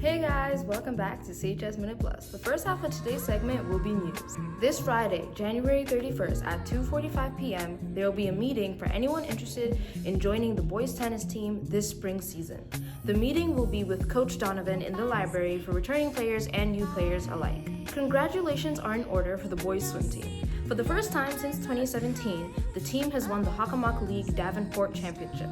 Hey guys, welcome back to CHS Minute Plus. The first half of today's segment will be news. This Friday, January 31st at 2:45 p.m., there will be a meeting for anyone interested in joining the boys tennis team this spring season. The meeting will be with Coach Donovan in the library for returning players and new players alike. Congratulations are in order for the boys swim team. For the first time since 2017, the team has won the Hockomock League Davenport Championship.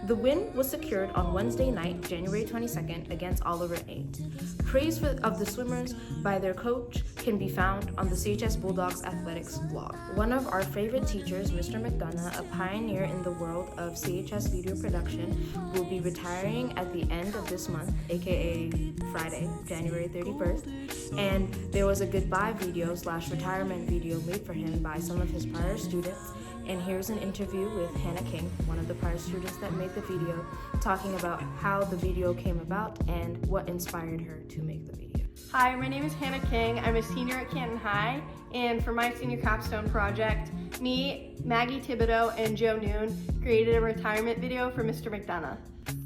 The win was secured on Wednesday night, January 22nd, against Oliver Ames. Praise of the swimmers by their coach can be found on the CHS Bulldogs Athletics blog. One of our favorite teachers, Mr. McDonough, a pioneer in the world of CHS video production, will be retiring at the end of this month, aka Friday, January 31st. And there was a goodbye video / retirement video made for him by some of his prior students. And here's an interview with Hannah King, one of the prior students that made the video, talking about how the video came about and what inspired her to make the video. Hi, my name is Hannah King. I'm a senior at Canton High, and for my senior capstone project, me, Maggie Thibodeau, and Joe Noon created a retirement video for Mr. McDonough.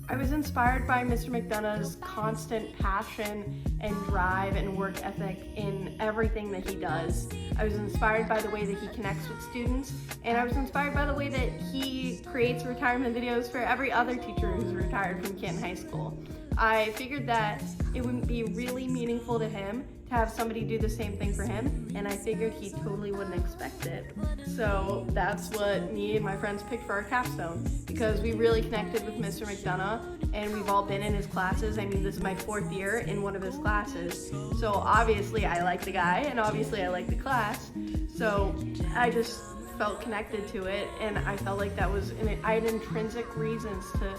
I was inspired by Mr. McDonough's constant passion and drive and work ethic in everything that he does. I was inspired by the way that he connects with students, and I was inspired by the way that he creates retirement videos for every other teacher who's retired from Canton High School. I figured that it would be really meaningful to him to have somebody do the same thing for him, and I figured he totally wouldn't expect it. So that's what me and my friends picked for our capstone, because we really connected with Mr. McDonough, and we've all been in his classes. I mean, this is my 4th year in one of his classes, so obviously I like the guy, and obviously I like the class, so I just felt connected to it, and I felt like that was, I had intrinsic reasons to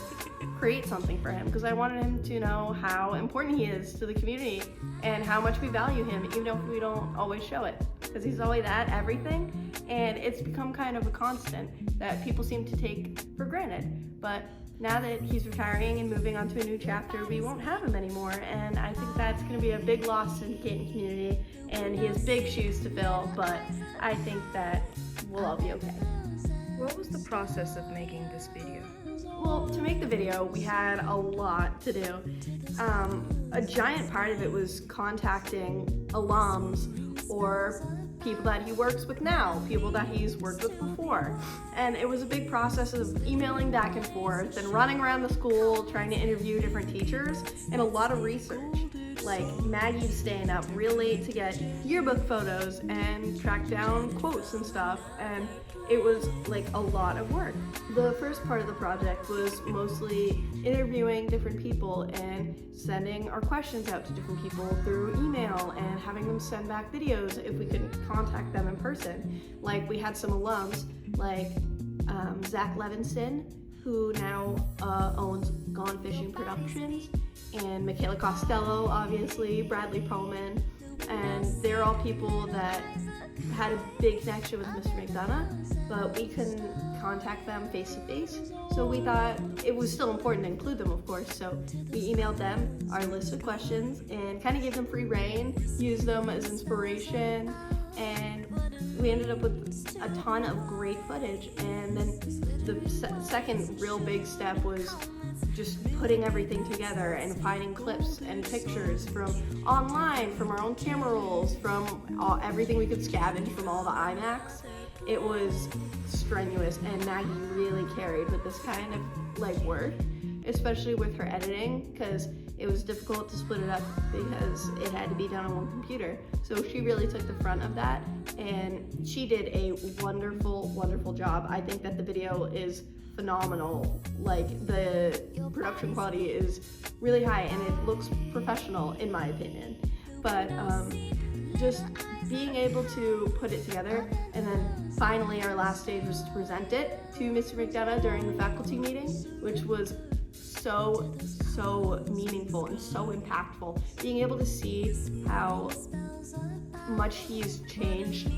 create something for him, because I wanted him to know how important he is to the community and how much we value him, even if we don't always show it, because he's always at everything, and it's become kind of a constant that people seem to take for granted. But now that he's retiring and moving on to a new chapter, we won't have him anymore, and I think that's going to be a big loss to the Canton community, and he has big shoes to fill, but I think that we'll all be okay. What was the process of making this video? Well, to make the video, we had a lot to do. A giant part of it was contacting alums or people that he works with now, people that he's worked with before. And it was a big process of emailing back and forth and running around the school trying to interview different teachers, and a lot of research. Like Maggie staying up real late to get yearbook photos and track down quotes and stuff, and it was like a lot of work. The first part of the project was mostly interviewing different people and sending our questions out to different people through email and having them send back videos if we couldn't contact them in person. Like we had some alums like Zach Levinson, who now owns Gone Fishing Productions, and Michaela Costello, obviously, Bradley Perlman, and they're all people that had a big connection with Mr. McDonough, but we couldn't contact them face to face, so we thought it was still important to include them, of course, so we emailed them our list of questions and kind of gave them free rein, used them as inspiration, and we ended up with a ton of great footage. And then the second real big step was just putting everything together and finding clips and pictures from online, from our own camera rolls, from everything we could scavenge from all the iMacs. It was strenuous, and Maggie really carried with this kind of like work, especially with her editing, because it was difficult to split it up because it had to be done on one computer. So she really took the front of that, and she did a wonderful, wonderful job. I think that the video is phenomenal. Like, the production quality is really high, and it looks professional, in my opinion. But just being able to put it together, and then finally our last stage was to present it to Mr. McDonough during the faculty meeting, which was so meaningful and so impactful. Being able to see how much he's changed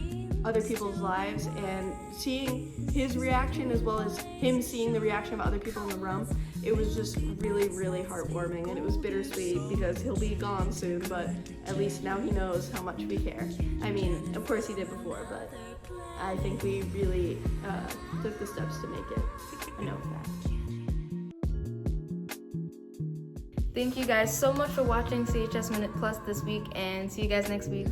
other people's lives, and seeing his reaction as well as him seeing the reaction of other people in the room, it was just really, really heartwarming, and it was bittersweet because he'll be gone soon, but at least now he knows how much we care. I mean, of course he did before, but I think we really took the steps to make it a known fact. Thank you guys so much for watching CHS Minute Plus this week, and see you guys next week.